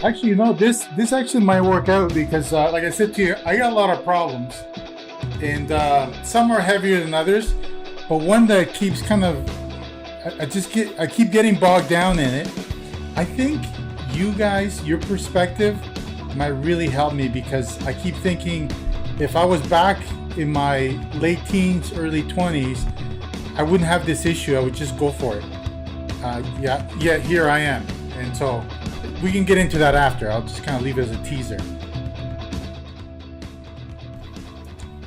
Actually, this actually might work out because, like I said to you, I got a lot of problems, and some are heavier than others. But one that keeps I keep getting bogged down in it. I think you guys, your perspective might really help me because I keep thinking if I was back in my late teens, early 20s, I wouldn't have this issue. I would just go for it. Here I am. And so we can get into that after. I'll just kind of leave it as a teaser.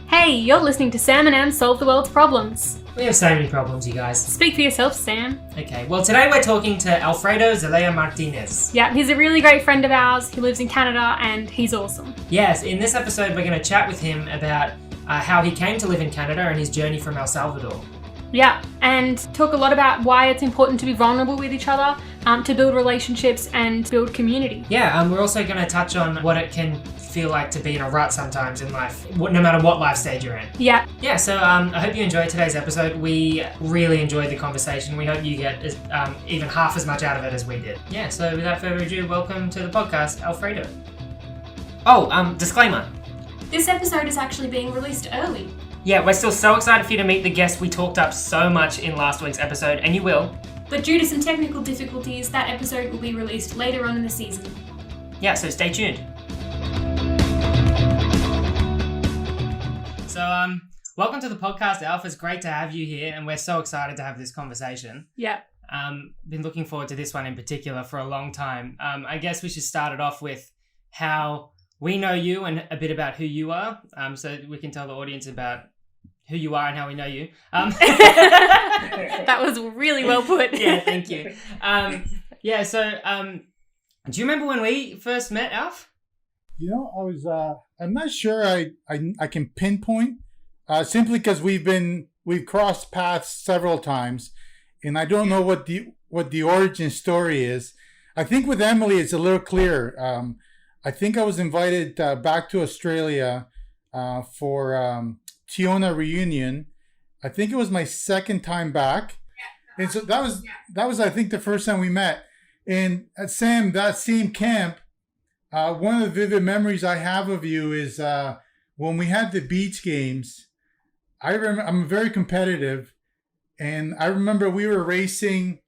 Hey, you're listening to Sam and Anne Solve the World's Problems. We have so many problems, you guys. Speak for yourself, Sam. Okay, well today we're talking to Alfredo Zelaya Martinez. Yeah, he's a really great friend of ours. He lives in Canada and he's awesome. Yes, in this episode we're going to chat with him about how he came to live in Canada and his journey from El Salvador. Yeah, and talk a lot about why it's important to be vulnerable with each other, to build relationships and build community. Yeah, we're also going to touch on what it can feel like to be in a rut sometimes in life, no matter what life stage you're in. Yeah. Yeah, so I hope you enjoyed today's episode. We really enjoyed the conversation. We hope you get even half as much out of it as we did. Yeah, so without further ado, welcome to the podcast, Alfredo. Oh, disclaimer. This episode is actually being released early. Yeah, we're still so excited for you to meet the guests we talked up so much in last week's episode, and you will. But due to some technical difficulties, that episode will be released later on in the season. Yeah, so stay tuned. So, welcome to the podcast, Alf. It's great to have you here, and we're so excited to have this conversation. Yeah. Been looking forward to this one in particular for a long time. I guess we should start it off with how we know you and a bit about who you are, so we can tell the audience about who you are and how we know you. That was really well put. Yeah, thank you. Do you remember when we first met, Alf? I'm not sure I can pinpoint, simply because we've crossed paths several times, and I don't know what the origin story is. I think with Emily it's a little clearer. I think I was invited back to Australia for Tiona reunion. I think it was my second time back, and so that was I think the first time we met. And at Sam, that same camp, one of the vivid memories I have of you is when we had the beach games. I remember I'm very competitive, and I remember we were racing.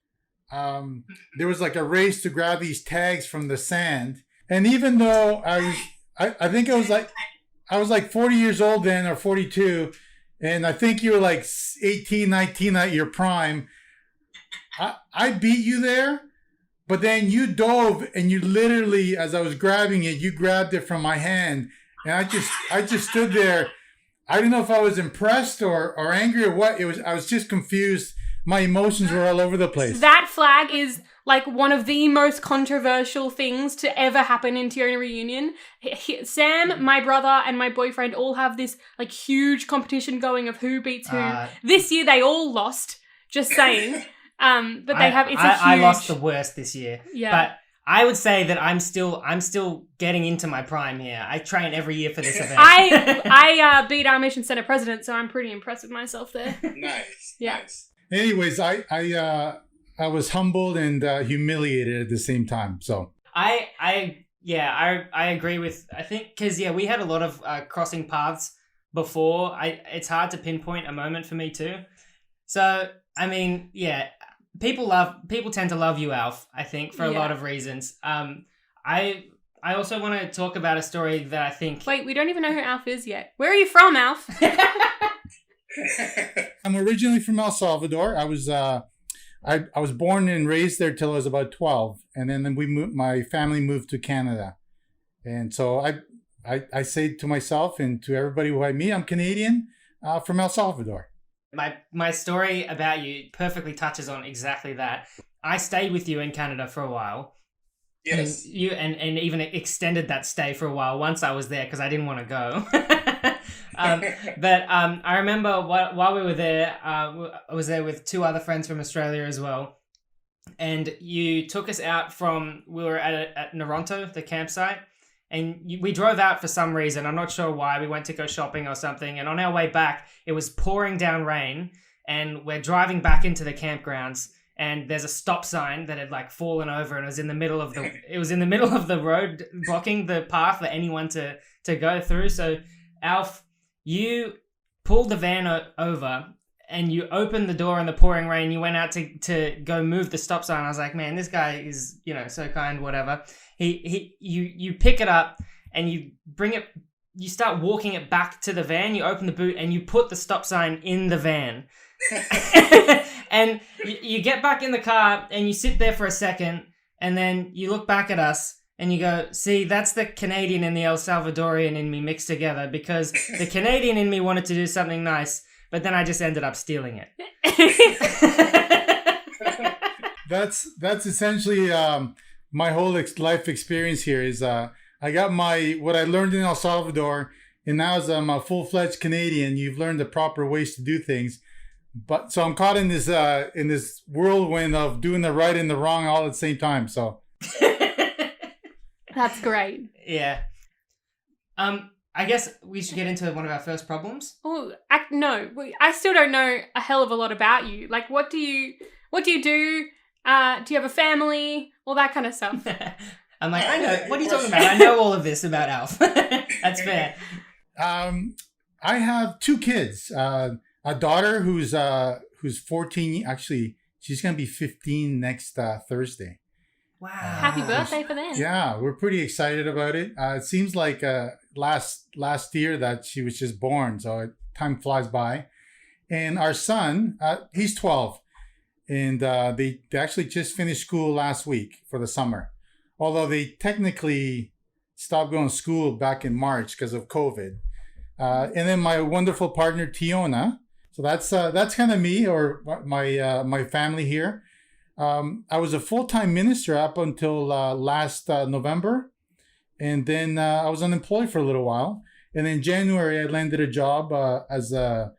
There was like a race to grab these tags from the sand. And even though I think I was like 40 years old then, or 42, and I think you were like 18, 19 at your prime. I beat you there, but then you dove and you literally, as I was grabbing it, you grabbed it from my hand, and I just stood there. I don't know if I was impressed or angry or what. I was just confused. My emotions were all over the place. That flag is like one of the most controversial things to ever happen in Tiona reunion. Sam, my brother, and my boyfriend all have this like huge competition going of who beats who. This year they all lost. Just saying. But they have. It's a huge. I lost the worst this year. Yeah. But I would say that I'm still getting into my prime here. I train every year for this event. I beat our mission center president, so I'm pretty impressed with myself there. Nice. Yeah. Nice. Anyways, I was humbled and humiliated at the same time. So I agree with, I think, because we had a lot of crossing paths before. It's hard to pinpoint a moment for me too. So I mean, people tend to love you, Alf, I think, for a lot of reasons. I also want to talk about a story that I think. Wait, we don't even know who Alf is yet. Where are you from, Alf? I'm originally from El Salvador. I was born and raised there till I was about 12, and then my family moved to Canada. And so I say to myself and to everybody who I meet, I'm Canadian from El Salvador. My story about you perfectly touches on exactly that. I stayed with you in Canada for a while. Yes. And even extended that stay for a while once I was there because I didn't want to go. But I remember while we were there, I was there with two other friends from Australia as well. And you took us out we were at Naronto, the campsite. And we drove out for some reason. I'm not sure why. We went to go shopping or something. And on our way back, it was pouring down rain. And we're driving back into the campgrounds. and there's a stop sign that had like fallen over, and it was in the middle of the road, blocking the path for anyone to go through. So Alf, you pulled the van over, and you opened the door in the pouring rain. You went out to go move the stop sign. I was like, man, this guy is, so kind, whatever. You pick it up and you bring it, you start walking it back to the van. You open the boot and you put the stop sign in the van. And you get back in the car and you sit there for a second, and then you look back at us and you go, see, that's the Canadian and the El Salvadorian in me mixed together, because the Canadian in me wanted to do something nice, but then I just ended up stealing it. That's essentially my whole life experience here is I got what I learned in El Salvador, and now as I'm a full-fledged Canadian, you've learned the proper ways to do things. But so I'm caught in this whirlwind of doing the right and the wrong all at the same time. So that's great. Yeah. I guess we should get into one of our first problems. Oh, no, I still don't know a hell of a lot about you. Like, what do you do? Do you have a family? All that kind of stuff. I'm like, I know. What are you talking about? I know all of this about Alf. That's fair. I have 2 kids. A daughter who's 14. Actually, she's gonna be 15 next Thursday. Wow! Happy birthday for them. Yeah, we're pretty excited about it. It seems like last year that she was just born, so time flies by. And our son, he's 12, and they actually just finished school last week for the summer. Although they technically stopped going to school back in March because of COVID. And then my wonderful partner Tiona. So that's kind of me, or my family here. I was a full-time minister up until last November, and then I was unemployed for a little while. And in January, I landed a job as a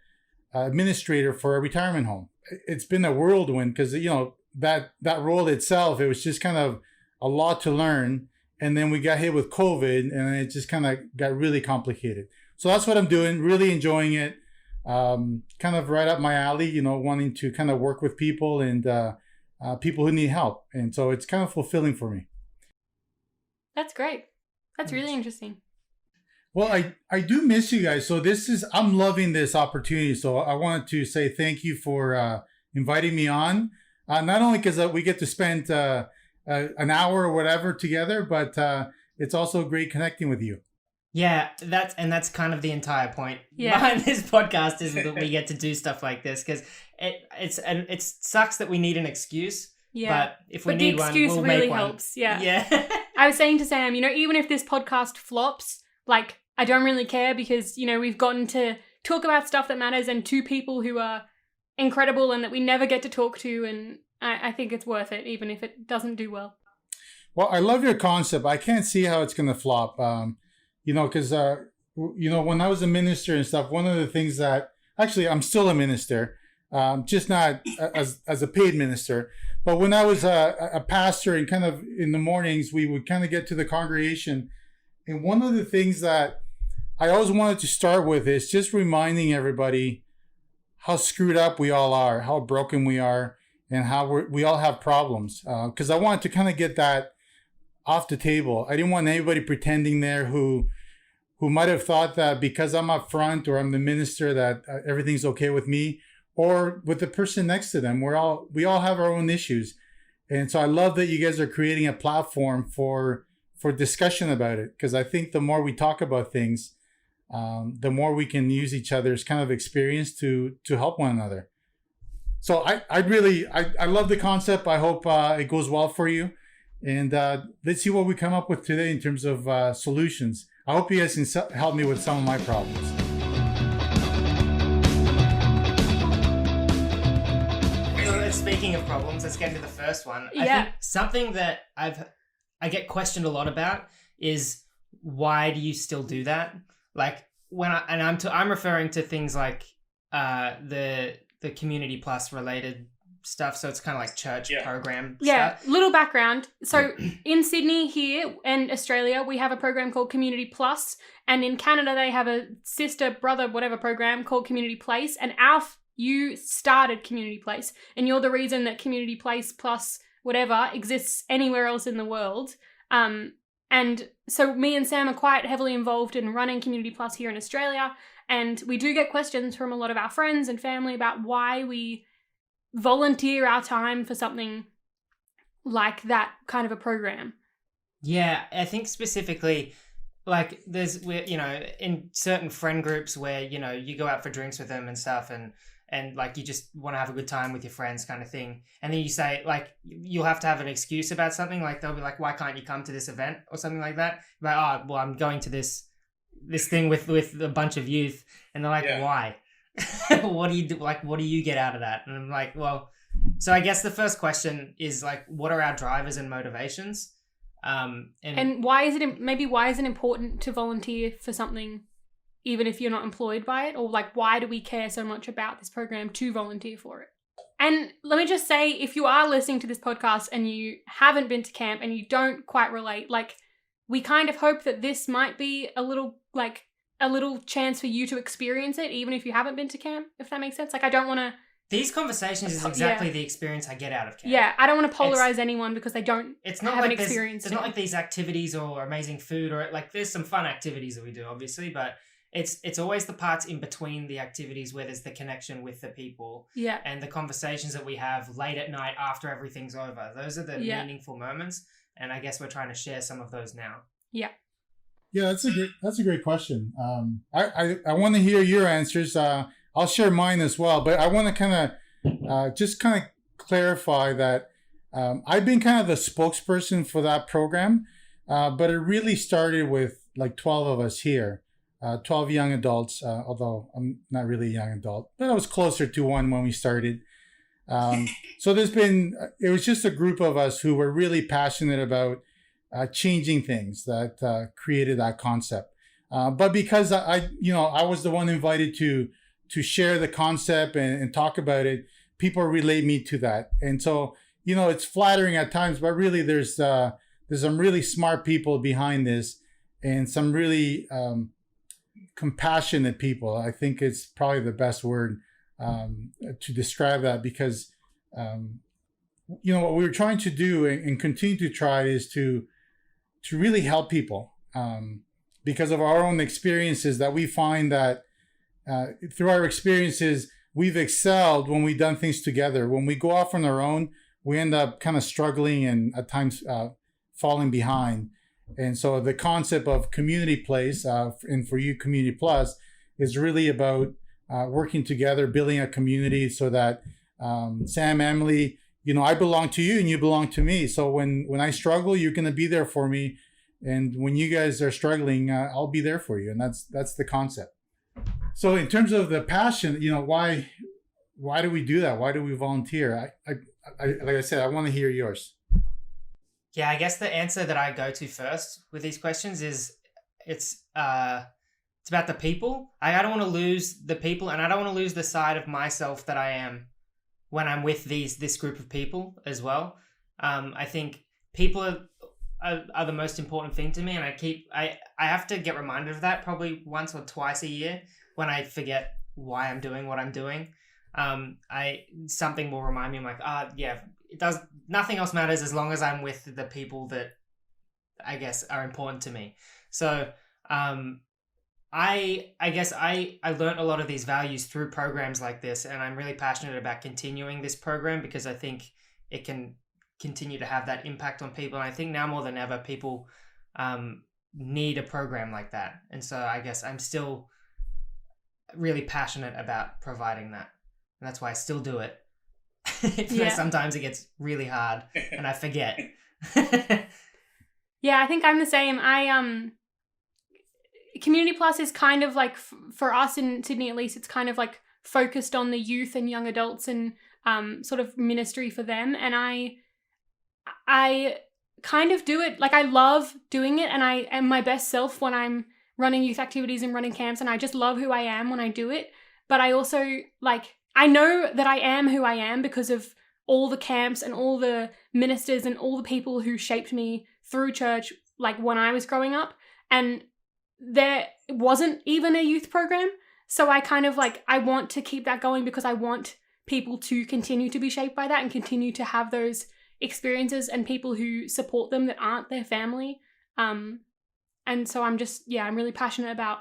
administrator for a retirement home. It's been a whirlwind because that role itself, it was just kind of a lot to learn. And then we got hit with COVID, and it just kind of got really complicated. So that's what I'm doing. Really enjoying it. Kind of right up my alley, wanting to kind of work with people and people who need help. And so it's kind of fulfilling for me. That's great. That's really interesting. Well, I do miss you guys. So I'm loving this opportunity. So I wanted to say thank you for inviting me on. Not only because we get to spend an hour or whatever together, but it's also great connecting with you. Yeah, that's kind of the entire point behind this podcast, is that we get to do stuff like this, because it sucks that we need an excuse. Yeah, but if we need one, we'll make one. The excuse really helps. Yeah. I was saying to Sam, even if this podcast flops, like, I don't really care, because we've gotten to talk about stuff that matters and 2 people who are incredible and that we never get to talk to, and I think it's worth it, even if it doesn't do well. Well, I love your concept. I can't see how it's going to flop. Because, when I was a minister and stuff, one of the things that, actually, I'm still a minister, just not as a paid minister. But when I was a pastor, and kind of in the mornings, we would kind of get to the congregation. And one of the things that I always wanted to start with is just reminding everybody how screwed up we all are, how broken we are, and how we all have problems. Because I wanted to kind of get that off the table. I didn't want anybody pretending there who might have thought that because I'm up front or I'm the minister that everything's okay with me, or with the person next to them. We all have our own issues. And so I love that you guys are creating a platform for discussion about it, because I think the more we talk about things, the more we can use each other's kind of experience to help one another. So I love the concept. I hope it goes well for you. And let's see what we come up with today in terms of solutions. I hope you guys can help me with some of my problems. So speaking of problems, let's get into the first one. I think something that I get questioned a lot about is, why do you still do that? Like, I'm referring to things like the Community Plus related stuff, so it's kind of like church program stuff. Little background. So in Sydney here and Australia, we have a program called Community Plus, and in Canada they have a sister, brother, whatever program called Community Place, and Alf you started Community Place, and you're the reason that Community Place plus whatever exists anywhere else in the world. And so me and Sam are quite heavily involved in running Community Plus here in Australia, and we do get questions from a lot of our friends and family about why we volunteer our time for something like that kind of a program. Yeah, I think specifically, like, you know, in certain friend groups where, you know, you go out for drinks with them and stuff, and like you just want to have a good time with your friends kind of thing. And then you say, like, you'll have to have an excuse about something. Like, they'll be like, why can't you come to this event or something like that? Like, oh, well, I'm going to this thing with a bunch of youth. And they're like, why? What do you do? Like, what do you get out of that? And I'm like, well, so I guess the first question is, like, what are our drivers and motivations? And why is it important to volunteer for something even if you're not employed by it? Or, like, why do we care so much about this program to volunteer for it? And let me just say, if you are listening to this podcast and you haven't been to camp and you don't quite relate, like, we kind of hope that this might be a little chance for you to experience it, even if you haven't been to camp, if that makes sense. Like, I don't want to... These conversations is exactly the experience I get out of camp. Yeah, I don't want to polarize anyone because they don't haven't experienced it. It's not like these activities or amazing food, or, like, there's some fun activities that we do, obviously, but it's always the parts in between the activities where there's the connection with the people. Yeah. And the conversations that we have late at night after everything's over. Those are the meaningful moments, and I guess we're trying to share some of those now. Yeah. Yeah, that's a great question. I want to hear your answers. I'll share mine as well, but I want to kind of clarify that I've been kind of the spokesperson for that program, but it really started with like 12 of us here, 12 young adults, although I'm not really a young adult, but I was closer to one when we started. So it was just a group of us who were really passionate about changing things that created that concept. But because I was the one invited to share the concept and talk about it, people relate me to that. And so, you know, it's flattering at times, but really there's some really smart people behind this and some really compassionate people. I think it's probably the best word to describe that, because, you know, what we were trying to do and continue to try is to really help people because of our own experiences, that we find that through our experiences, we've excelled when we've done things together. When we go off on our own, we end up kind of struggling and at times falling behind. And so the concept of Community Place, and for you, Community Plus, is really about working together, building a community so that Sam, Emily, you know, I belong to you and you belong to me. So when I struggle, you're going to be there for me. And when you guys are struggling, I'll be there for you. And that's the concept. So in terms of the passion, you know, why do we do that? Why do we volunteer? I like I said, I want to hear yours. Yeah, I guess the answer that I go to first with these questions is it's about the people. I don't want to lose the people, and I don't want to lose the side of myself that I am when I'm with this group of people as well. I think people are the most important thing to me, and I have to get reminded of that probably once or twice a year when I forget why I'm doing what I'm doing. Something will remind me. I'm like, it does. Nothing else matters as long as I'm with the people that I guess are important to me. So I guess I learned a lot of these values through programs like this, and I'm really passionate about continuing this program because I think it can continue to have that impact on people. And I think now more than ever, people need a program like that. And so I guess I'm still really passionate about providing that. And that's why I still do it. Sometimes it gets really hard and I forget. Yeah, I think I'm the same. Community Plus is kind of like, for us in Sydney at least, it's kind of like focused on the youth and young adults and sort of ministry for them. And I kind of do it, like I love doing it, and I am my best self when I'm running youth activities and running camps, and I just love who I am when I do it. But I also, like, I know that I am who I am because of all the camps and all the ministers and all the people who shaped me through church, like when I was growing up. And there wasn't even a youth program. So I kind of like, I want to keep that going because I want people to continue to be shaped by that and continue to have those experiences and people who support them that aren't their family. And so I'm really passionate about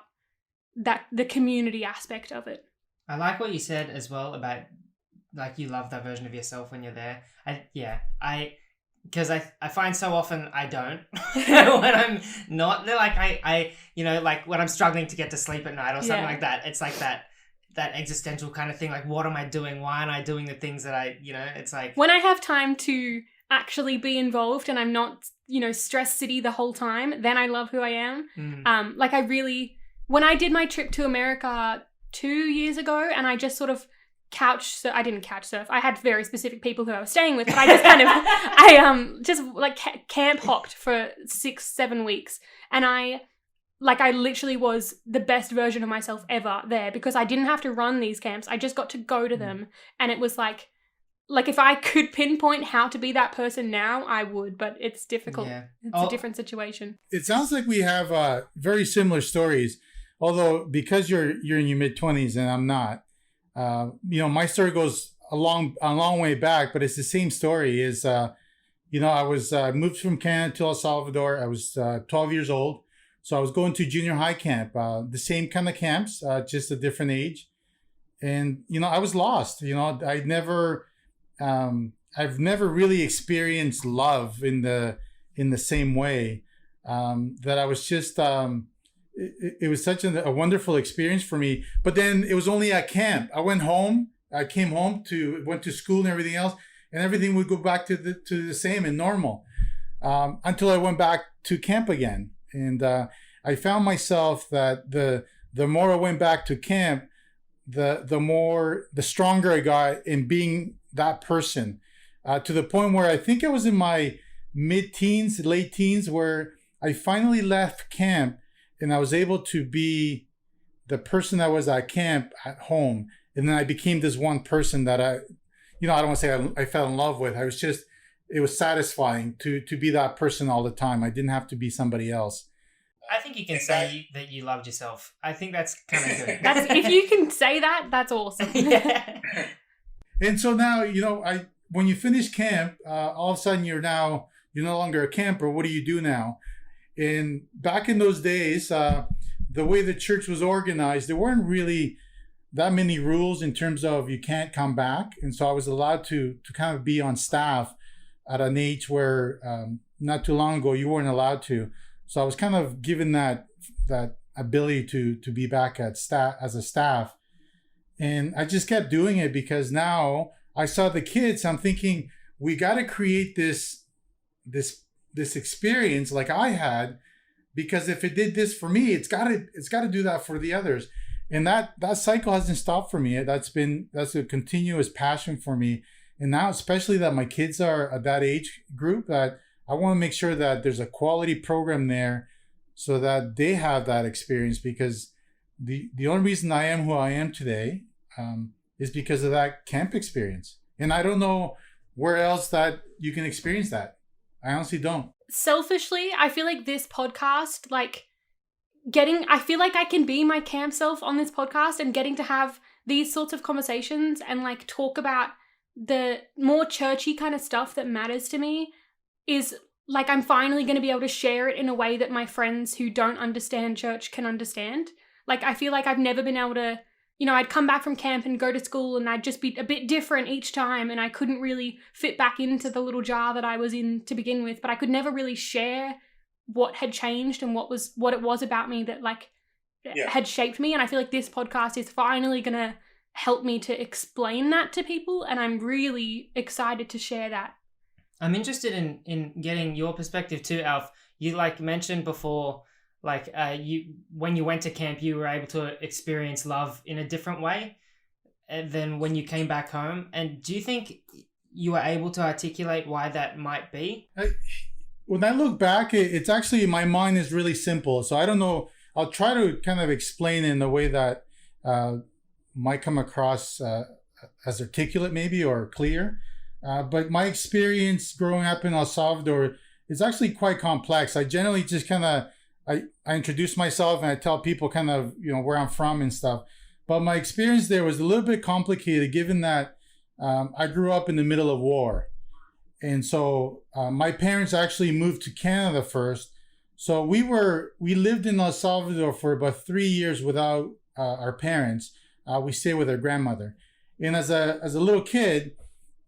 that, the community aspect of it. I like what you said as well about like you love that version of yourself when you're there. Because I find so often I don't when I'm not there. Like I like when I'm struggling to get to sleep at night or something like that. It's like that existential kind of thing. Like, what am I doing? Why aren't I doing the things that it's like when I have time to actually be involved and I'm not, stress city the whole time, then I love who I am. Like when I did my trip to America 2 years ago and I just sort of I didn't couch surf. I had very specific people who I was staying with, but I just kind of, just like camp hopped for 6-7 weeks. And I literally was the best version of myself ever there because I didn't have to run these camps. I just got to go to them. And it was like if I could pinpoint how to be that person now, I would, but it's difficult. Yeah. It's a different situation. It sounds like we have very similar stories, although because you're in your mid-20s and I'm not. My story goes a long way back, but it's the same story. I was moved from Canada to El Salvador. I was 12 years old. So I was going to junior high camp, the same kind of camps, just a different age. And, I was lost. I've never really experienced love in the same way, that I was just, it was such a wonderful experience for me. But then it was only at camp. I went home. I came home went to school and everything else, and everything would go back to the same and normal, until I went back to camp again. And I found myself that the more I went back to camp, the stronger I got in being that person, to the point where I think I was in my mid-teens, late teens, where I finally left camp. And I was able to be the person I was at camp at home. And then I became this one person that I don't want to say I fell in love with. It was satisfying to be that person all the time. I didn't have to be somebody else. I think you can say that you loved yourself. I think that's kind of good. If you can say that, that's awesome. Yeah. And so now, when you finish camp, all of a sudden you're no longer a camper. What do you do now? And back in those days, the way the church was organized, there weren't really that many rules in terms of you can't come back. And so I was allowed to kind of be on staff at an age where not too long ago you weren't allowed to. So I was kind of given that ability to be back as a staff. And I just kept doing it because now I saw the kids. I'm thinking, we got to create this experience like I had, because if it did this for me, it's got to do that for the others. And that cycle hasn't stopped for me. That's a continuous passion for me. And now, especially that my kids are at that age group, that I want to make sure that there's a quality program there so that they have that experience, because the only reason I am who I am today is because of that camp experience. And I don't know where else that you can experience that. I honestly don't. Selfishly, I feel like this podcast, I feel like I can be my camp self on this podcast, and getting to have these sorts of conversations and talk about the more churchy kind of stuff that matters to me is I'm finally going to be able to share it in a way that my friends who don't understand church can understand. I feel like I've never been able to, I'd come back from camp and go to school and I'd just be a bit different each time, and I couldn't really fit back into the little jar that I was in to begin with, but I could never really share what had changed and what it was about me that had shaped me. And I feel like this podcast is finally going to help me to explain that to people, and I'm really excited to share that. I'm interested in getting your perspective too, Alf. You mentioned before, when you went to camp, you were able to experience love in a different way than when you came back home. And do you think you were able to articulate why that might be? When I look back, it's actually, my mind is really simple. So I don't know. I'll try to kind of explain in a way that might come across as articulate maybe, or clear. But my experience growing up in El Salvador is actually quite complex. I generally just kind of, I introduce myself and I tell people kind of, where I'm from and stuff. But my experience there was a little bit complicated, given that I grew up in the middle of war. And so my parents actually moved to Canada first. So we lived in El Salvador for about 3 years without our parents. We stayed with our grandmother. And as a little kid,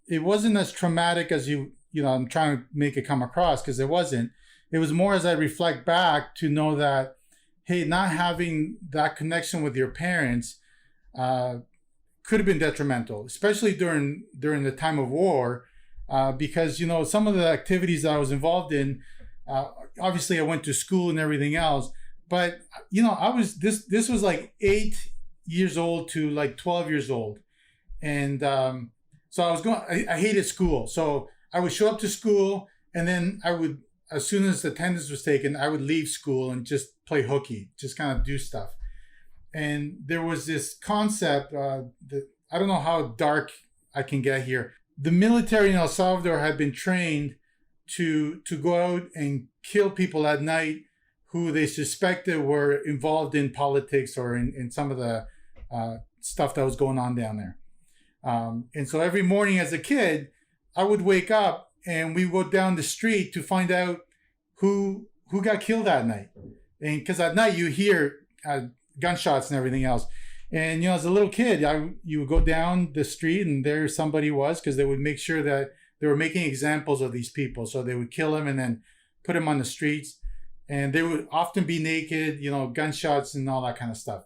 it wasn't as traumatic as I'm trying to make it come across, because it wasn't. It was more as I reflect back to know that, hey, not having that connection with your parents could have been detrimental, especially during the time of war, because some of the activities that I was involved in, obviously I went to school and everything else, but I was this was like 8 years old to like 12 years old, and so I hated school, so I would show up to school, and then I would, as soon as attendance was taken, I would leave school and just play hooky, just kind of do stuff. And there was this concept that, I don't know how dark I can get here. The military in El Salvador had been trained to go out and kill people at night who they suspected were involved in politics or in some of the stuff that was going on down there. And so every morning as a kid, I would wake up and we would go down the street to find out who got killed that night. And because at night you hear gunshots and everything else. And, as a little kid, you would go down the street and there somebody was, because they would make sure that they were making examples of these people. So they would kill them and then put them on the streets. And they would often be naked, gunshots and all that kind of stuff.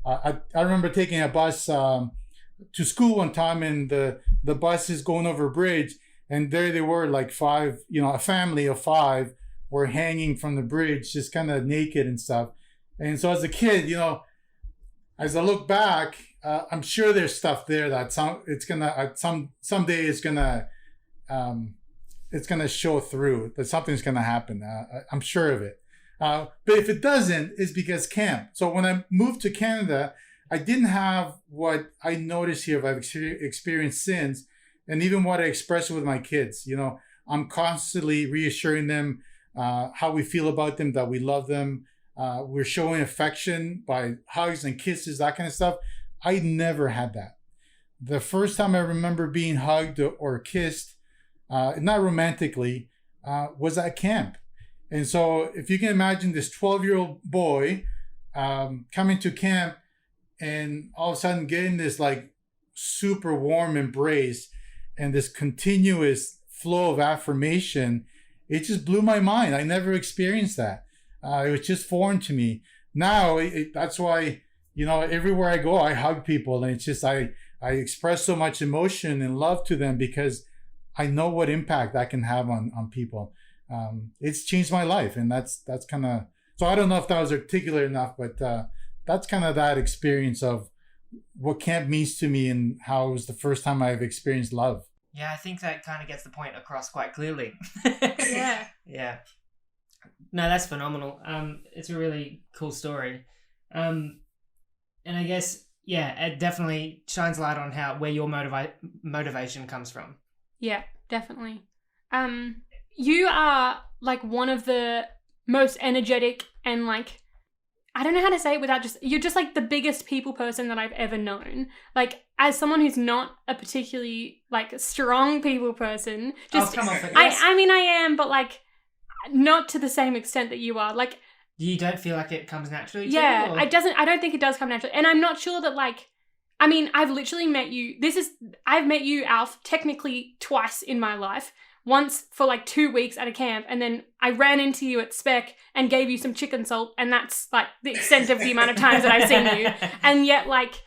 I remember taking a bus to school one time, and the bus is going over a bridge, and there they were, like five, a family of five were hanging from the bridge, just kind of naked and stuff. And so as a kid, as I look back, I'm sure there's stuff there that someday it's gonna show through, that something's gonna happen. I'm sure of it. But if it doesn't, it's because camp. So when I moved to Canada, I didn't have what I noticed here, I've experienced since, and even what I express with my kids. I'm constantly reassuring them how we feel about them, that we love them. We're showing affection by hugs and kisses, that kind of stuff. I never had that. The first time I remember being hugged or kissed, not romantically, was at camp. And so if you can imagine this 12-year-old boy coming to camp and all of a sudden getting this like super warm embrace and this continuous flow of affirmation, it just blew my mind. I never experienced that. It was just foreign to me. Now, that's why, everywhere I go, I hug people. And it's just, I express so much emotion and love to them because I know what impact that can have on people. It's changed my life. And that's kind of, so I don't know if that was articulate enough, but that's kind of that experience of what camp means to me and how it was the first time I've experienced love. Yeah, I think that kind of gets the point across quite clearly. Yeah. Yeah. No, that's phenomenal. It's a really cool story. And I guess, yeah, it definitely shines light on where your motivation comes from. Yeah, definitely. You are like one of the most energetic and like, I don't know how to say it without you're just like the biggest people person that I've ever known. Like, as someone who's not a particularly like strong people person, just, come off it. I mean, I am, but like, not to the same extent that you are. Like, you don't feel like it comes naturally to you? Yeah, I don't think it does come naturally. And I'm not sure that like, I mean, I've literally met you. I've met you, Alf, technically twice in my life. Once for like 2 weeks at a camp, and then I ran into you at Spec and gave you some chicken salt, and that's like the extent of the amount of times that I've seen you. And yet like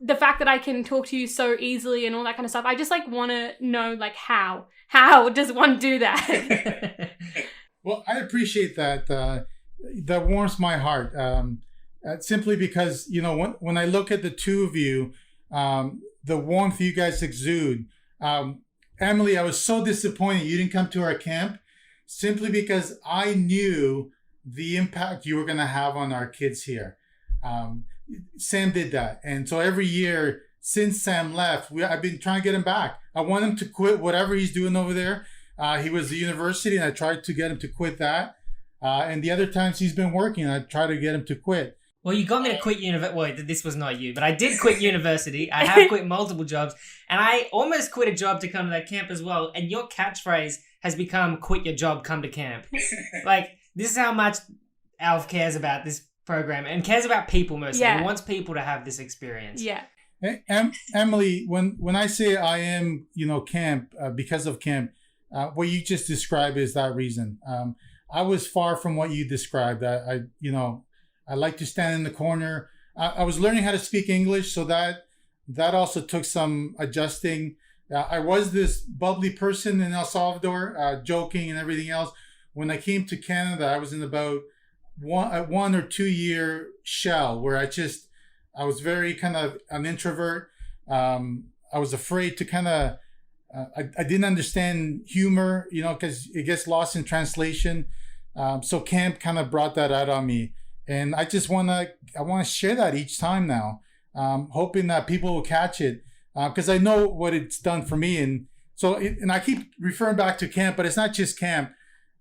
the fact that I can talk to you so easily and all that kind of stuff, I just like want to know like how does one do that? Well, I appreciate that. That warms my heart. Simply because, when I look at the two of you, the warmth you guys exude, Emily, I was so disappointed you didn't come to our camp, simply because I knew the impact you were going to have on our kids here. Sam did that. And so every year since Sam left, I've been trying to get him back. I want him to quit whatever he's doing over there. He was at university, and I tried to get him to quit that. And the other times he's been working, I tried to get him to quit. Well, you got me to quit university. Well, this was not you, but I did quit university. I have quit multiple jobs, and I almost quit a job to come to that camp as well. And your catchphrase has become "quit your job, come to camp." Like, this is how much Alf cares about this program and cares about people mostly. Yeah. He wants people to have this experience. Yeah. Emily, when I say I am, camp because of camp, what you just described is that reason. I was far from what you described. I like to stand in the corner. I was learning how to speak English, so that also took some adjusting. I was this bubbly person in El Salvador, joking and everything else. When I came to Canada, I was in about 1 or 2 year shell where I was very kind of an introvert. I was afraid to kind of, I didn't understand humor, because it gets lost in translation. So camp kind of brought that out on me. And I just want to share that each time now, hoping that people will catch it, because I know what it's done for me. And so, and I keep referring back to camp, but it's not just camp.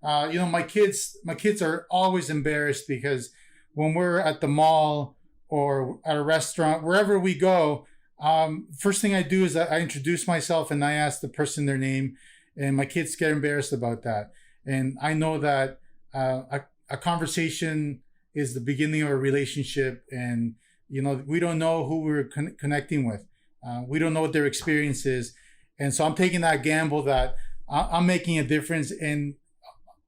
My kids are always embarrassed because when we're at the mall or at a restaurant, wherever we go, first thing I do is I introduce myself and I ask the person their name, and my kids get embarrassed about that. And I know that a conversation is the beginning of a relationship, and we don't know who we're connecting with. We don't know what their experience is, and so I'm taking that gamble that I'm making a difference. And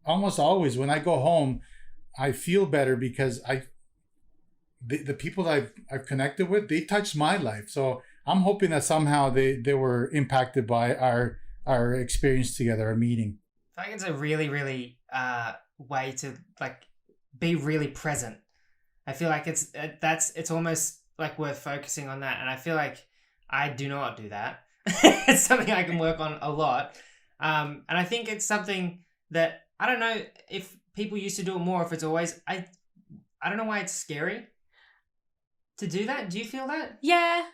almost always when I go home, I feel better because the people that I've connected with, they touched my life. So I'm hoping that somehow they were impacted by our experience together, our meeting. I think it's a really, really way to be really present. I feel like it's almost like worth focusing on that, and I feel like I do not do that. It's something I can work on a lot, and I think it's something that I don't know if people used to do it more. If it's always I don't know why it's scary to do that. Do you feel that? Yeah,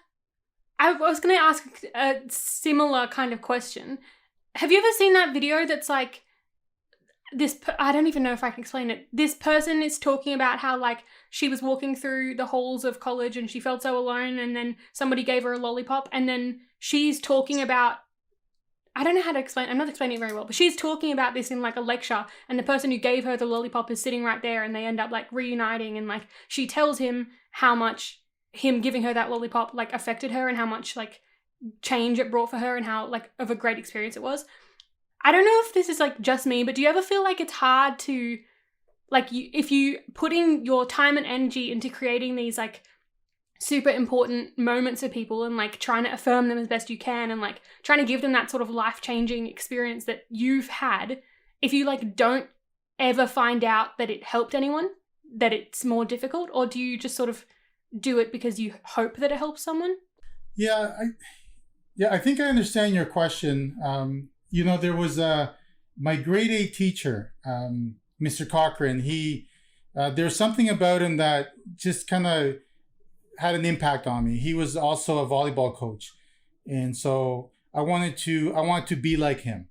I was going to ask a similar kind of question. Have you ever seen that video that's like this? I don't even know if I can explain it. This person is talking about how she was walking through the halls of college and she felt so alone, and then somebody gave her a lollipop, and then she's talking about, I don't know how to explain, I'm not explaining it very well, but she's talking about this in a lecture, and the person who gave her the lollipop is sitting right there, and they end up reuniting, and she tells him how much him giving her that lollipop affected her, and how much change it brought for her, and how of a great experience it was. I don't know if this is just me, but do you ever feel it's hard to if you putting your time and energy into creating these super important moments for people, and trying to affirm them as best you can, and trying to give them that sort of life-changing experience that you've had, if you don't ever find out that it helped anyone, that it's more difficult? Or do you just sort of do it because you hope that it helps someone? I think I understand your question. There was my grade 8 teacher, Mr. Cochran. There's something about him that just kind of had an impact on me. He was also a volleyball coach, and so I wanted to be like him.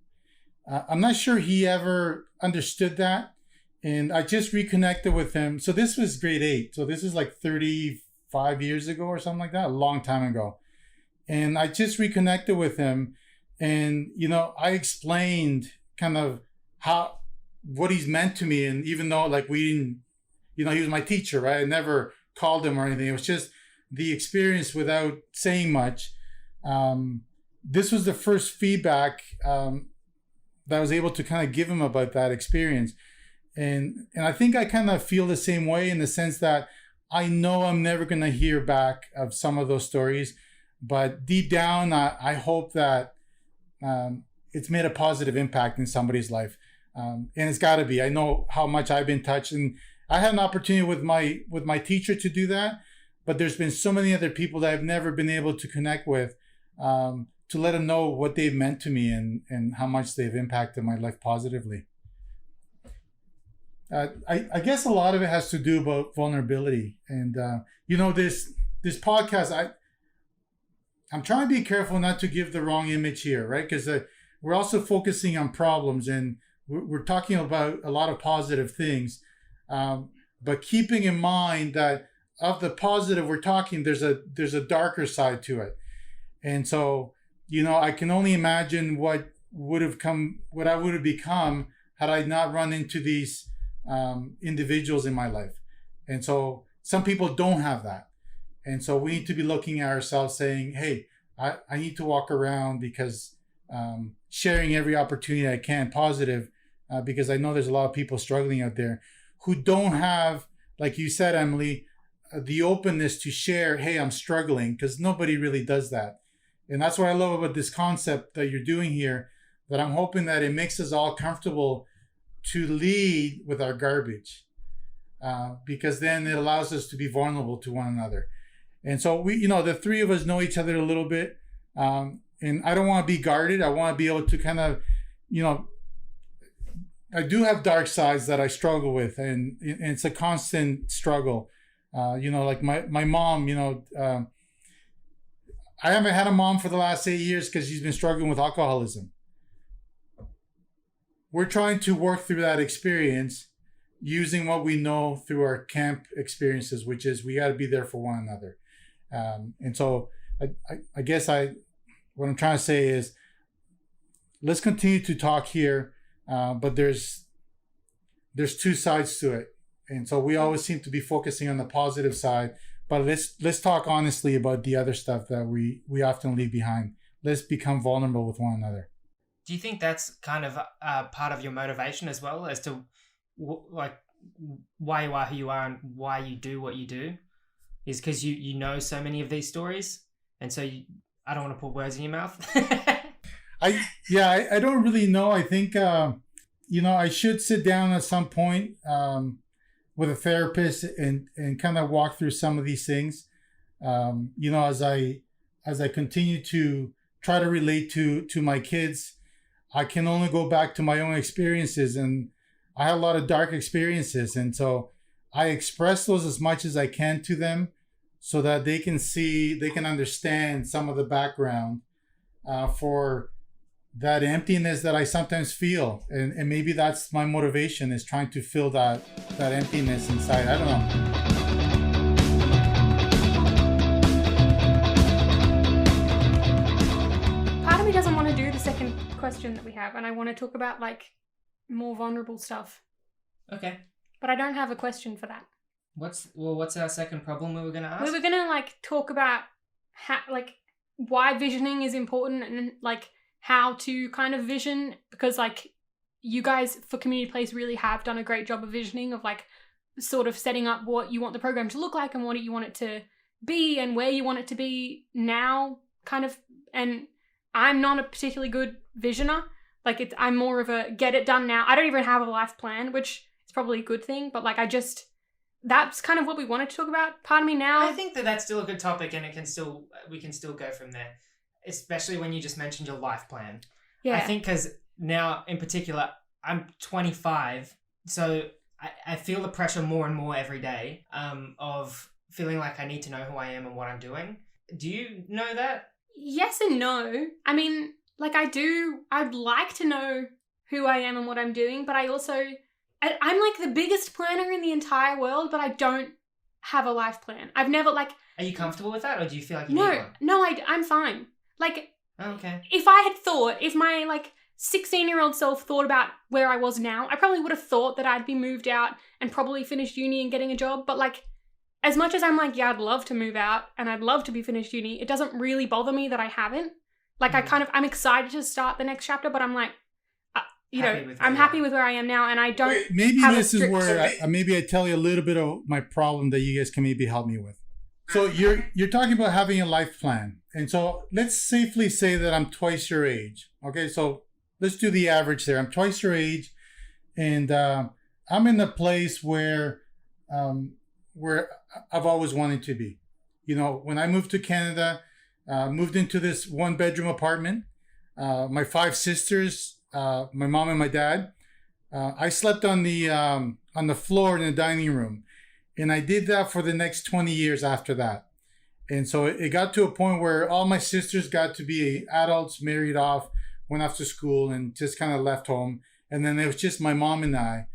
I'm not sure he ever understood that, and I just reconnected with him. So this was grade 8. So this is 35 years ago or something like that, a long time ago. And I just reconnected with him, and I explained kind of what he's meant to me. And even though we didn't, he was my teacher, right? I never called him or anything. It was just the experience without saying much. This was the first feedback that I was able to kind of give him about that experience. And I think I kind of feel the same way, in the sense that I know I'm never going to hear back of some of those stories, but deep down, I hope that it's made a positive impact in somebody's life. And it's got to be. I know how much I've been touched, and I had an opportunity with my teacher to do that, but there's been so many other people that I've never been able to connect with, to let them know what they've meant to me and how much they've impacted my life positively. I guess a lot of it has to do about vulnerability, and this podcast, I'm trying to be careful not to give the wrong image here, right? Because we're also focusing on problems, and we're talking about a lot of positive things, but keeping in mind that of the positive we're talking, there's a darker side to it. And so, I can only imagine what I would have become had I not run into these individuals in my life. And so some people don't have that. And so we need to be looking at ourselves saying, hey, I need to walk around because sharing every opportunity I can positive, because I know there's a lot of people struggling out there who don't have, like you said, Emily, the openness to share, hey, I'm struggling, because nobody really does that. And that's what I love about this concept that you're doing here, that I'm hoping that it makes us all comfortable to lead with our garbage, because then it allows us to be vulnerable to one another. And so we, the three of us know each other a little bit. And I don't want to be guarded. I want to be able to kind of, I do have dark sides that I struggle with, and it's a constant struggle. Like my mom, I haven't had a mom for the last 8 years because she's been struggling with alcoholism. We're trying to work through that experience using what we know through our camp experiences, which is we got to be there for one another. And so I guess what I'm trying to say is, let's continue to talk here, but there's two sides to it. And so we always seem to be focusing on the positive side, but let's talk honestly about the other stuff that we often leave behind. Let's become vulnerable with one another. Do you think that's kind of part of your motivation as well, as to why you are who you are and why you do what you do? Is because you know so many of these stories, and so I don't want to put words in your mouth. I don't really know. I think I should sit down at some point with a therapist and kind of walk through some of these things. As I continue to try to relate to my kids, I can only go back to my own experiences, and I have a lot of dark experiences, and so I express those as much as I can to them, so that they can understand some of the background for that emptiness that I sometimes feel. And maybe that's my motivation, is trying to fill that emptiness inside. I don't know. Part of me doesn't want to do the second question that we have, and I want to talk about more vulnerable stuff. Okay. But I don't have a question for that. What's our second problem we were going to ask? We were going to talk about how, why visioning is important, and how to kind of vision, because you guys for Community Place really have done a great job of visioning, of sort of setting up what you want the program to look like and what you want it to be and where you want it to be now, kind of. And I'm not a particularly good visioner. I'm more of a get it done now. I don't even have a life plan, which is probably a good thing, but that's kind of what we wanted to talk about. Part of me now, I think that's still a good topic, and we can still go from there, especially when you just mentioned your life plan. Yeah. I think because now in particular, I'm 25, so I feel the pressure more and more every day, of feeling like I need to know who I am and what I'm doing. Do you know that? Yes and no. I mean, I do. I'd like to know who I am and what I'm doing, but I'm the biggest planner in the entire world, but I don't have a life plan. I've never Are you comfortable with that, or do you feel like you need one? No, I'm fine. Oh, okay. If my 16-year-old self thought about where I was now, I probably would have thought that I'd be moved out and probably finished uni and getting a job. But as much as I'm I'd love to move out and I'd love to be finished uni, it doesn't really bother me that I haven't. I'm excited to start the next chapter, but I'm I'm happy with where I am now, and I don't. Maybe this is where maybe I tell you a little bit of my problem that you guys can maybe help me with. So you're talking about having a life plan, and so let's safely say that I'm twice your age. Okay, so let's do the average there. I'm twice your age, and I'm in the place where I've always wanted to be. When I moved to Canada, moved into this 1-bedroom apartment. My 5 sisters, my mom and my dad. I slept on the floor in the dining room, and I did that for the next 20 years after that. And so it got to a point where all my sisters got to be adults, married off, went off to school, and just kind of left home. And then it was just my mom and I.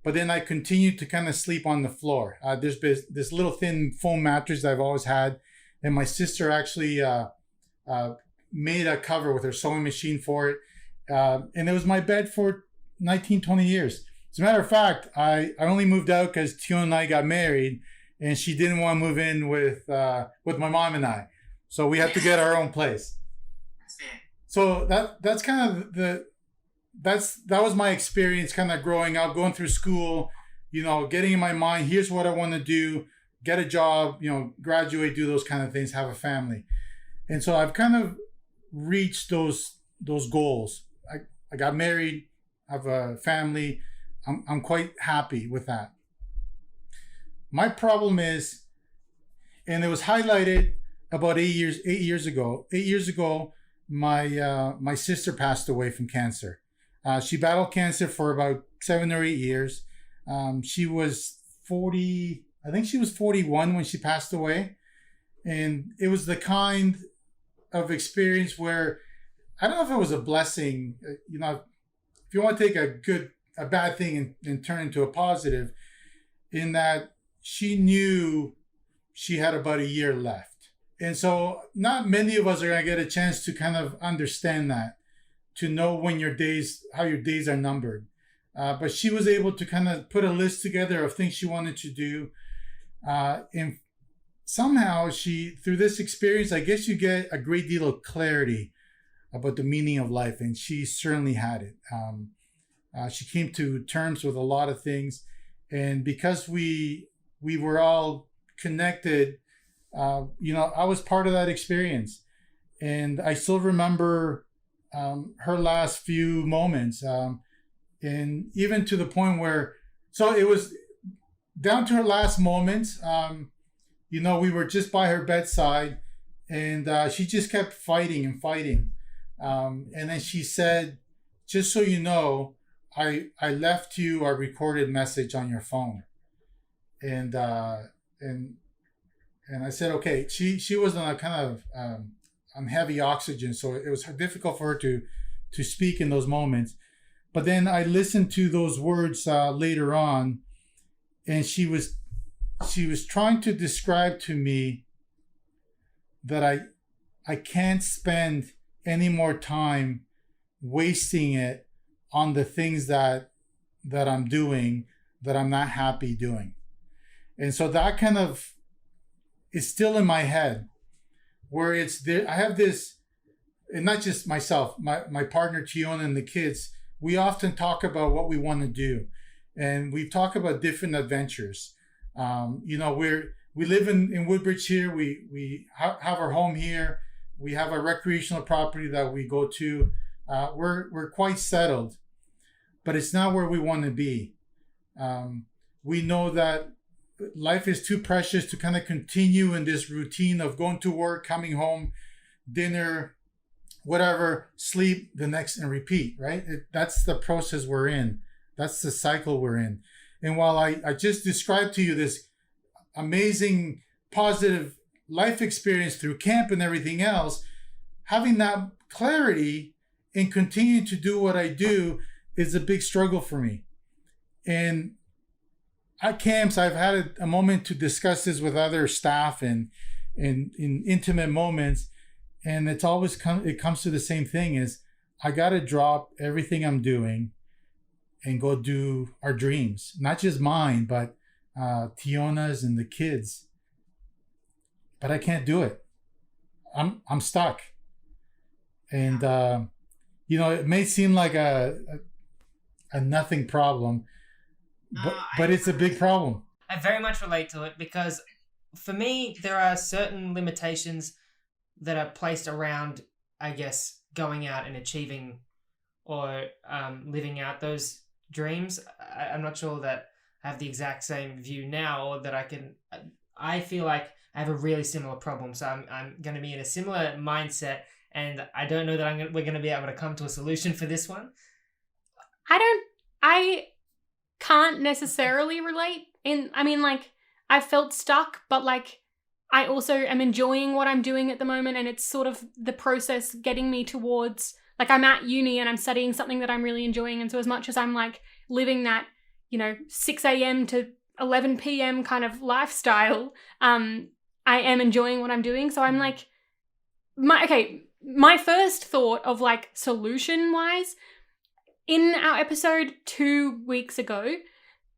but then I continued to kind of sleep on the floor. There's been this little thin foam mattress that I've always had, and my sister actually made a cover with her sewing machine for it. And it was my bed for 19, 20 years. As a matter of fact, I only moved out because Tiona and I got married, and she didn't want to move in with my mom and I. So we had to get our own place. So that's kind of that was my experience kind of growing up, going through school, getting in my mind, here's what I want to do, get a job, graduate, do those kind of things, have a family. And so I've kind of reached those goals. I got married, have a family. I'm quite happy with that. My problem is, and it was highlighted about 8 years ago. 8 years ago, my sister passed away from cancer. She battled cancer for about 7 or 8 years. She was 40, I think she was 41 when she passed away. And it was the kind of experience where, I don't know if it was a blessing, if you want to take a bad thing and turn it into a positive, in that she knew she had about a year left. And so not many of us are going to get a chance to kind of understand that, to know when how your days are numbered. But she was able to kind of put a list together of things she wanted to do. And somehow through this experience, I guess you get a great deal of clarity about the meaning of life. And she certainly had it. She came to terms with a lot of things. And because we were all connected, I was part of that experience. And I still remember her last few moments. And even to the point where, so it was down to her last moments, we were just by her bedside, and she just kept fighting and fighting. And then she said, just so you know, I left you a recorded message on your phone. And I said, okay. She was on a kind of on heavy oxygen, so it was difficult for her to speak in those moments. But then I listened to those words later on, and she was trying to describe to me that I can't spend any more time wasting it on the things that I'm doing that I'm not happy doing. And so that kind of is still in my head, where it's there. I have this, and not just myself, my partner Tiona and the kids, we often talk about what we want to do. And we talk about different adventures. We live in Woodbridge here. We have our home here. We have a recreational property that we go to. We're quite settled, but it's not where we want to be. We know that life is too precious to kind of continue in this routine of going to work, coming home, dinner, whatever, sleep, the next, and repeat, right? That's the process we're in. That's the cycle we're in. And while I just described to you this amazing, positive life experience through camp and everything else, having that clarity and continuing to do what I do is a big struggle for me. And at camps, I've had a moment to discuss this with other staff and in intimate moments. And it's always it comes to the same thing, is I got to drop everything I'm doing and go do our dreams, not just mine, but Tiona's and the kids. But I can't do it. I'm stuck. And, it may seem like a nothing problem, but it's a big problem. I very much relate to it, because for me, there are certain limitations that are placed around, I guess, going out and achieving or living out those dreams. I'm not sure that I have the exact same view now, or that I feel like I have a really similar problem. So I'm going to be in a similar mindset, and I don't know that we're going to be able to come to a solution for this one. I can't necessarily relate. I felt stuck, but I also am enjoying what I'm doing at the moment, and it's sort of the process getting me towards, I'm at uni and I'm studying something that I'm really enjoying, and so as much as I'm living that 6 a.m. to 11 p.m. kind of lifestyle, I am enjoying what I'm doing. So I'm like, my first thought of like solution wise, in our episode 2 weeks ago,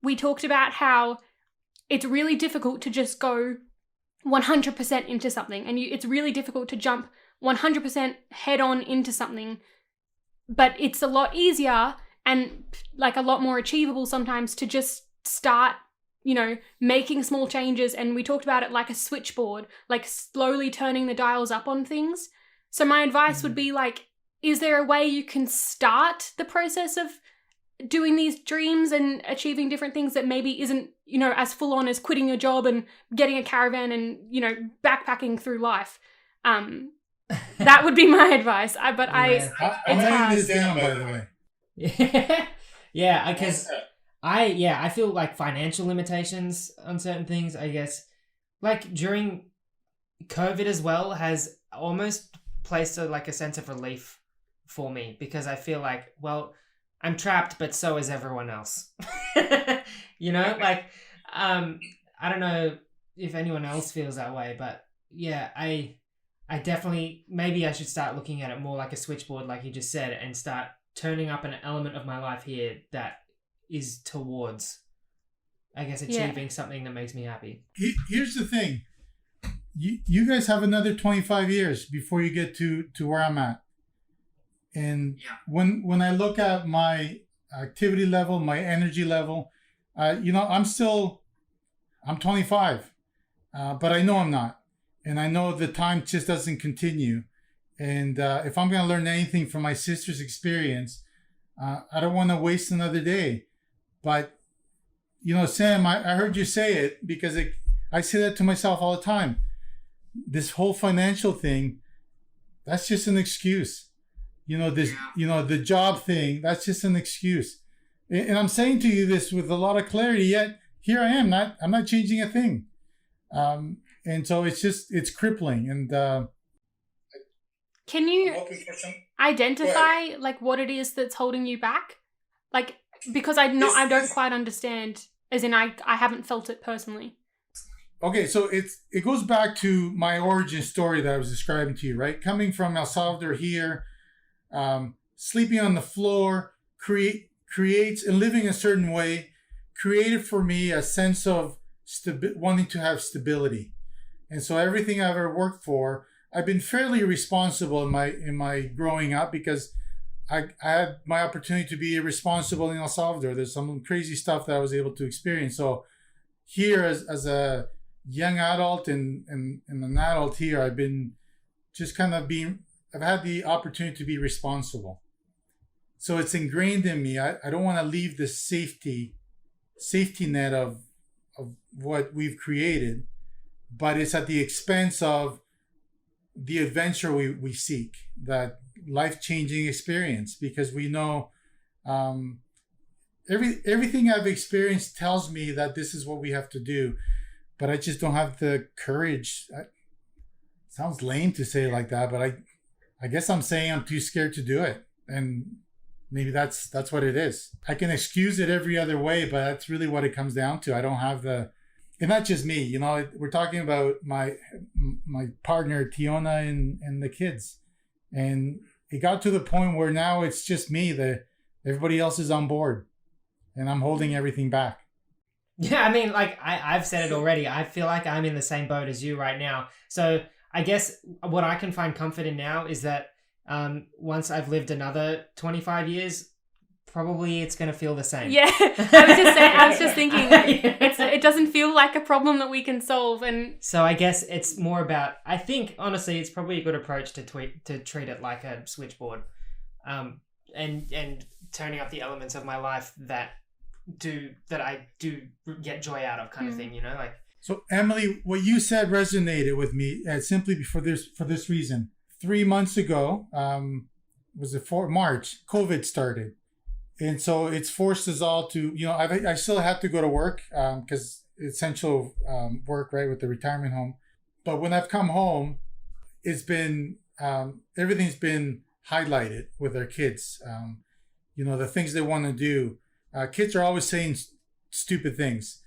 we talked about how it's really difficult to just go 100% into something, and it's really difficult to jump 100% head on into something, but it's a lot easier and like a lot more achievable sometimes to just start, making small changes. And we talked about it like a switchboard, like slowly turning the dials up on things. So my advice would be like, is there a way you can start the process of doing these dreams and achieving different things that maybe isn't, as full on as quitting your job and getting a caravan and, backpacking through life? That would be my advice. I'm writing this down, by the way. Yeah, because I feel like financial limitations on certain things, I guess, like during COVID as well, has almost placed a sense of relief for me, because I feel like, well, I'm trapped, but so is everyone else. I don't know if anyone else feels that way, but yeah, I definitely, maybe I should start looking at it more like a switchboard, like you just said, and start turning up an element of my life here that is towards, I guess, achieving something that makes me happy. Here's the thing. You guys have another 25 years before you get to where I'm at. And when I look at my activity level, my energy level, I'm 25, but I know I'm not. And I know the time just doesn't continue. And if I'm going to learn anything from my sister's experience, I don't want to waste another day. But, Sam, I heard you say it, because I say that to myself all the time. This whole financial thing, that's just an excuse. The job thing, that's just an excuse. And I'm saying to you this with a lot of clarity, yet here I am, I'm not changing a thing. And so it's crippling. And can you identify like what it is that's holding you back? Like, because I don't quite understand, as in I haven't felt it personally. Okay, so it goes back to my origin story that I was describing to you, right? Coming from El Salvador here, sleeping on the floor, creates and living a certain way, created for me a sense of wanting to have stability. And so everything I've ever worked for, I've been fairly responsible in my growing up, because I had my opportunity to be responsible in El Salvador. There's some crazy stuff that I was able to experience. So here as a young adult and an adult here, I've been just I've had the opportunity to be responsible. So it's ingrained in me. I don't want to leave the safety net of what we've created, but it's at the expense of the adventure we seek, that life-changing experience, because we know everything I've experienced tells me that this is what we have to do, but I just don't have the courage. It sounds lame to say it like that, but I guess I'm saying I'm too scared to do it. And maybe that's what it is. I can excuse it every other way, but that's really what it comes down to. I don't have and not just me, we're talking about my partner, Tiona, and the kids. And it got to the point where now it's just me, everybody else is on board, and I'm holding everything back. Yeah, I mean, like I've said it already. I feel like I'm in the same boat as you right now. So I guess what I can find comfort in now is that once I've lived another 25 years, probably it's going to feel the same. Yeah, I was just thinking, it doesn't feel like a problem that we can solve. And so I guess it's more about, I think, honestly, it's probably a good approach to treat it like a switchboard, and turning up the elements of my life that I do get joy out of, kind of thing, like. So Emily, what you said resonated with me simply for this reason. 3 months ago, was it March, COVID started. And so it's forced us all to, I still had to go to work because essential work, right, with the retirement home. But when I've come home, it's been, everything's been highlighted with our kids. The things they want to do. Kids are always saying stupid things,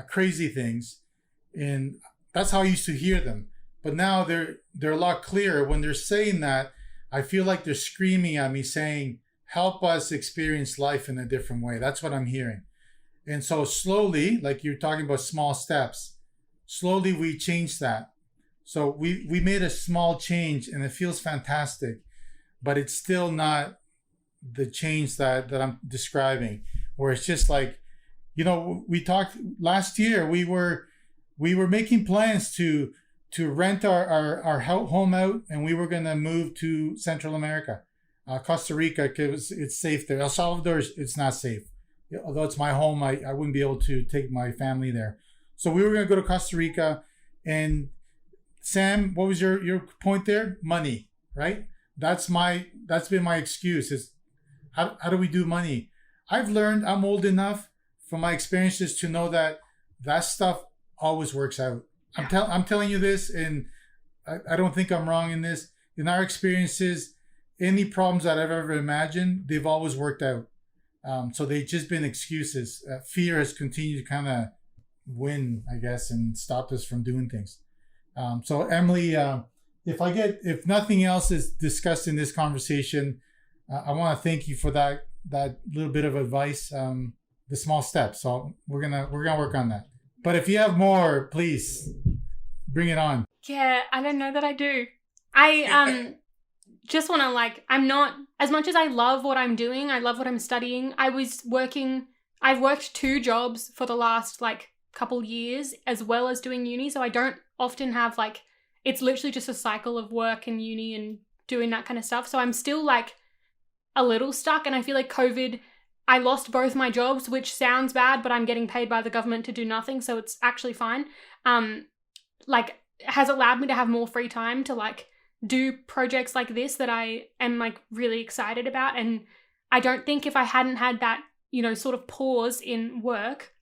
crazy things. And that's how I used to hear them. But now they're a lot clearer. When they're saying that, I feel like they're screaming at me saying, help us experience life in a different way. That's what I'm hearing. And so slowly, like you're talking about small steps, slowly we changed that. So we made a small change and it feels fantastic, but it's still not the change that I'm describing, where it's just like, we talked last year, we were making plans to rent our home out, and we were going to move to Central America, Costa Rica, because it's safe there. El Salvador, it's not safe. Although it's my home, I wouldn't be able to take my family there. So we were going to go to Costa Rica. And Sam, what was your point there? Money, right? That's been my excuse, is how do we do money? I've learned, I'm old enough from my experiences to know that stuff always works out. I'm telling you this, and I don't think I'm wrong in this. In our experiences, any problems that I've ever imagined, they've always worked out. So they've just been excuses. Fear has continued to kind of win, I guess, and stopped us from doing things. So Emily, if nothing else is discussed in this conversation, I want to thank you for that little bit of advice, the small steps. So we're gonna work on that. But if you have more, please bring it on. Yeah, I don't know that I do. I just want to I'm not, as much as I love what I'm doing, I love what I'm studying. I've worked 2 jobs for the last couple years as well as doing uni. So I don't often have it's literally just a cycle of work and uni and doing that kind of stuff. So I'm still a little stuck. And I feel like COVID, I lost both my jobs, which sounds bad, but I'm getting paid by the government to do nothing. So it's actually fine. Has allowed me to have more free time to do projects like this that I am really excited about. And I don't think if I hadn't had that, sort of pause in work,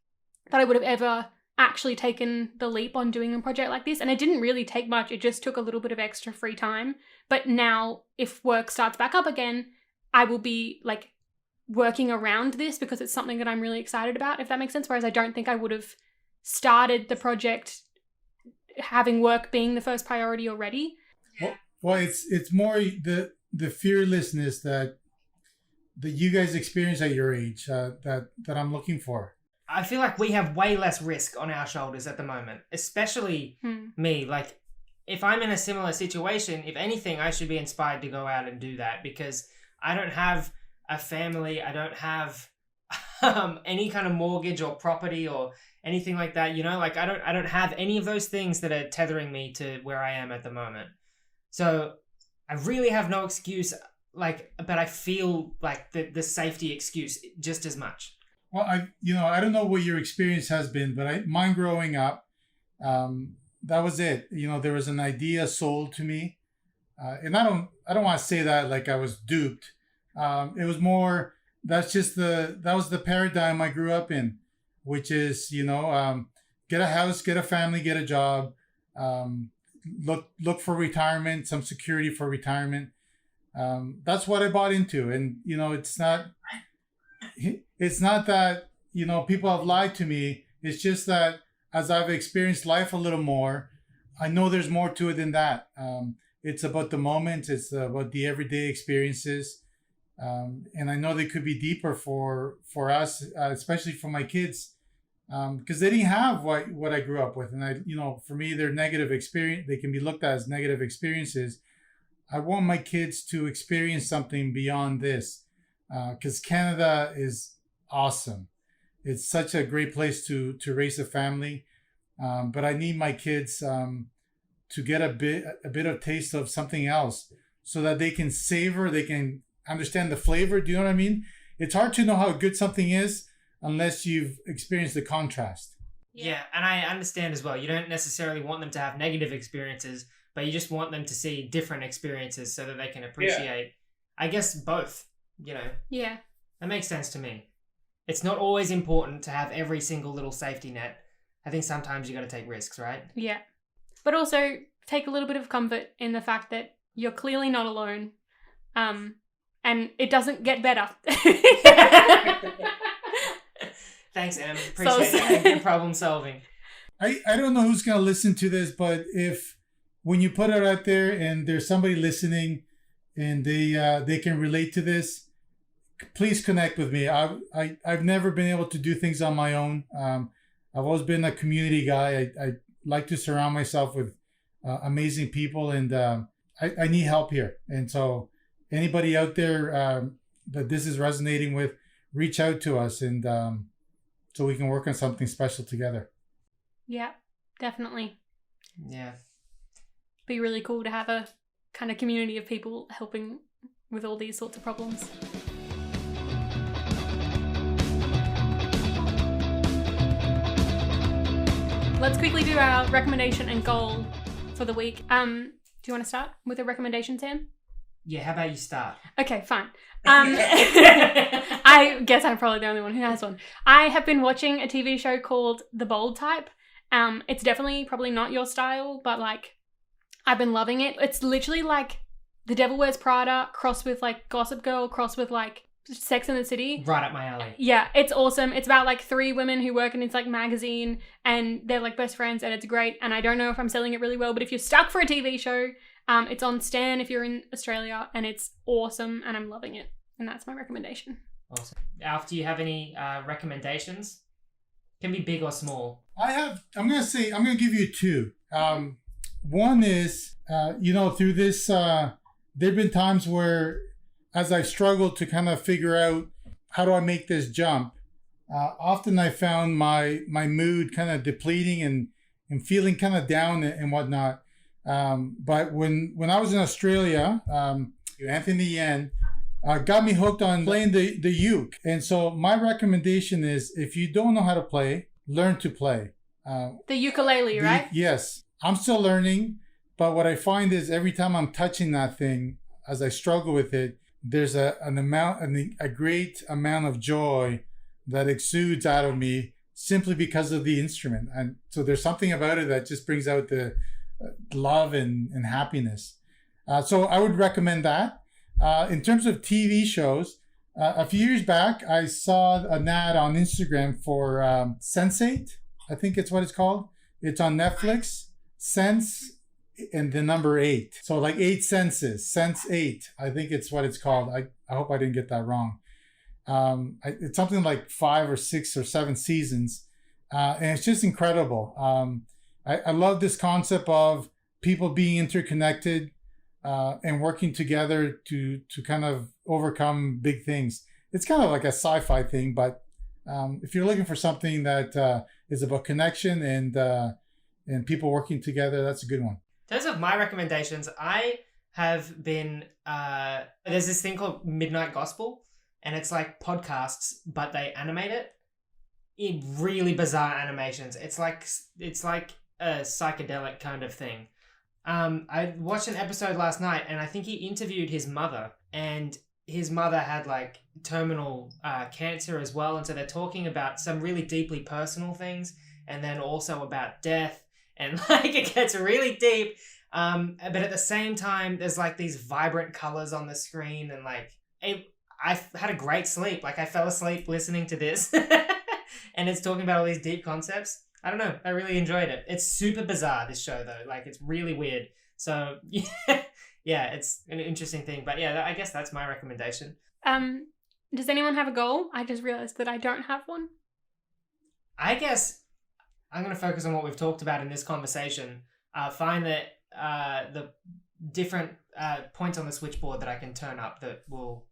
that I would have ever actually taken the leap on doing a project like this. And it didn't really take much. It just took a little bit of extra free time. But now if work starts back up again, I will be working around this because it's something that I'm really excited about, if that makes sense. Whereas I don't think I would have started the project having work being the first priority already. Well, it's more the fearlessness that you guys experience at your age that I'm looking for. I feel like we have way less risk on our shoulders at the moment, especially me. If I'm in a similar situation, if anything, I should be inspired to go out and do that, because I don't have a family. I don't have any kind of mortgage or property or anything like that. I don't have any of those things that are tethering me to where I am at the moment. So I really have no excuse, but I feel the safety excuse just as much. Well, I don't know what your experience has been, but mine growing up, that was it. There was an idea sold to me, and I don't want to say that like I was duped. It was more, that was the paradigm I grew up in, which is, get a house, get a family, get a job, look for retirement, some security for retirement. That's what I bought into. And, it's not that, people have lied to me. It's just that as I've experienced life a little more, I know there's more to it than that. It's about the moments. It's about the everyday experiences. And I know they could be deeper for us, especially for my kids, because they didn't have what I grew up with. And for me, they're negative experience. They can be looked at as negative experiences. I want my kids to experience something beyond this, because Canada is awesome. It's such a great place to raise a family. But I need my kids to get a bit of taste of something else, so that they can savor, they can understand the flavor. Do you know what I mean? It's hard to know how good something is unless you've experienced the contrast. Yeah, and I understand as well. You don't necessarily want them to have negative experiences, but you just want them to see different experiences so that they can appreciate, I guess, both, Yeah. That makes sense to me. It's not always important to have every single little safety net. I think sometimes you got to take risks, right? Yeah. But also take a little bit of comfort in the fact that you're clearly not alone. And it doesn't get better. Thanks, Em. Appreciate it. Good problem solving. I don't know who's going to listen to this, but if when you put it out there and there's somebody listening and they can relate to this, please connect with me. I've never been able to do things on my own. I've always been a community guy. I like to surround myself with amazing people, and I need help here. And so anybody out there that this is resonating with, reach out to us, and so we can work on something special together. Yeah, definitely. Yeah. Be really cool to have a kind of community of people helping with all these sorts of problems. Let's quickly do our recommendation and goal for the week. Do you want to start with a recommendation, Sam? Yeah, how about you start? Okay, fine. I guess I'm probably the only one who has one. I have been watching a TV show called The Bold Type. It's definitely probably not your style, but like I've been loving it. It's literally like The Devil Wears Prada crossed with like Gossip Girl crossed with like Sex and the City. Right up my alley. Yeah, it's awesome. It's about like 3 women who work in this like magazine and they're like best friends, and it's great. And I don't know if I'm selling it really well, but if you're stuck for a TV show, it's on Stan if you're in Australia, and it's awesome and I'm loving it. And that's my recommendation. Awesome. Alf, do you have any recommendations? Can be big or small. I'm going to give you 2. One is, through this, there have been times where as I've struggled to kind of figure out how do I make this jump, often I found my mood kind of depleting and feeling kind of down and whatnot. But when I was in Australia, Anthony Yen got me hooked on playing the uke. And so my recommendation is, if you don't know how to play, learn to play. The ukulele, right? Yes. I'm still learning, but what I find is every time I'm touching that thing, as I struggle with it, there's a great amount of joy that exudes out of me simply because of the instrument. And so there's something about it that just brings out the love and happiness. So I would recommend that. In terms of TV shows, a few years back, I saw an ad on Instagram for Sense8. I think it's what it's called. It's on Netflix. Sense and the number 8. So like 8 senses. Sense8. I think it's what it's called. I hope I didn't get that wrong. It's something like 5 or 6 or 7 seasons. And it's just incredible. I love this concept of people being interconnected and working together to kind of overcome big things. It's kind of like a sci-fi thing, but if you're looking for something that is about connection and people working together, that's a good one. In terms of my recommendations, I have been there's this thing called Midnight Gospel, and it's like podcasts, but they animate it in really bizarre animations. It's like a psychedelic kind of thing. I watched an episode last night, and I think he interviewed his mother, and his mother had like terminal cancer as well, and so they're talking about some really deeply personal things, and then also about death, and like it gets really deep. But at the same time, there's like these vibrant colors on the screen, and like I had a great sleep. Like I fell asleep listening to this, and it's talking about all these deep concepts. I don't know. I really enjoyed it. It's super bizarre, this show, though. Like, it's really weird. So, yeah, it's an interesting thing. But yeah, I guess that's my recommendation. Does anyone have a goal? I just realized that I don't have one. I guess I'm going to focus on what we've talked about in this conversation. Find that the different points on the switchboard that I can turn up that will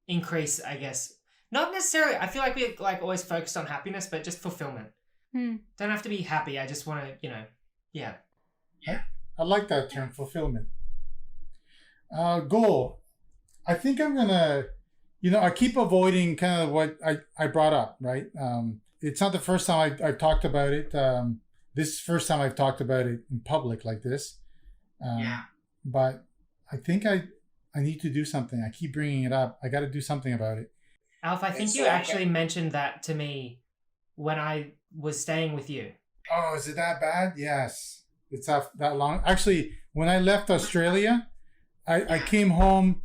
increase, I guess. Not necessarily. I feel like we're like always focused on happiness, but just fulfillment. Don't have to be happy. I just want to, yeah. I like that term, fulfillment. Goal. I think I'm going to, I keep avoiding kind of what I brought up, right? It's not the first time I've talked about it. This is the first time I've talked about it in public like this. But I think I need to do something. I keep bringing it up. I got to do something about it. Alf, I think you actually mentioned that to me when I was staying with you. Oh, is it that bad? Yes. It's that long. Actually, when I left Australia, I came home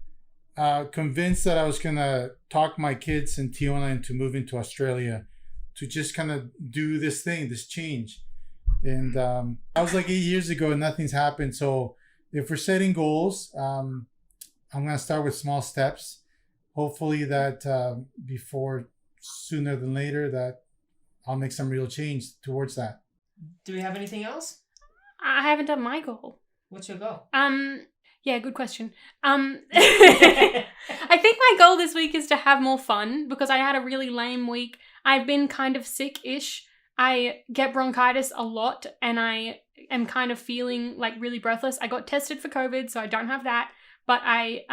convinced that I was going to talk my kids in Tijuana into moving to Australia. just kind of do this thing, this change. And I was like 8 years ago and nothing's happened. So if we're setting goals, I'm going to start with small steps. Hopefully that before sooner than later that I'll make some real change towards that. Do we have anything else? I haven't done my goal. What's your goal? Yeah, good question. I think my goal this week is to have more fun because I had a really lame week. I've been kind of sick-ish. I get bronchitis a lot and I am kind of feeling like really breathless. I got tested for COVID, so I don't have that, but I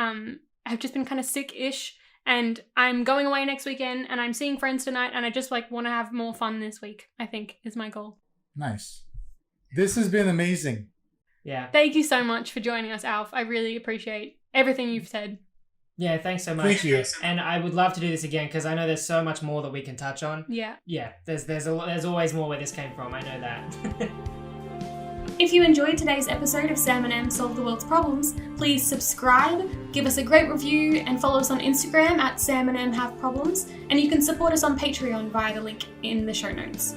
have just been kind of sick-ish and I'm going away next weekend and I'm seeing friends tonight and I just like want to have more fun this week, I think is my goal. Nice. This has been amazing. Yeah. Thank you so much for joining us, Alf. I really appreciate everything you've said. Yeah, thanks so much. Thank you. And I would love to do this again because I know there's so much more that we can touch on. Yeah. Yeah, there's always more where this came from. I know that. If you enjoyed today's episode of Sam and Em Solve the World's Problems, please subscribe, give us a great review, and follow us on Instagram at Sam and Em Have Problems. And you can support us on Patreon via the link in the show notes.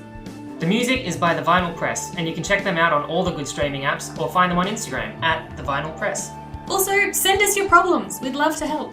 The music is by The Vinyl Press, and you can check them out on all the good streaming apps or find them on Instagram at The Vinyl Press. Also, send us your problems. We'd love to help.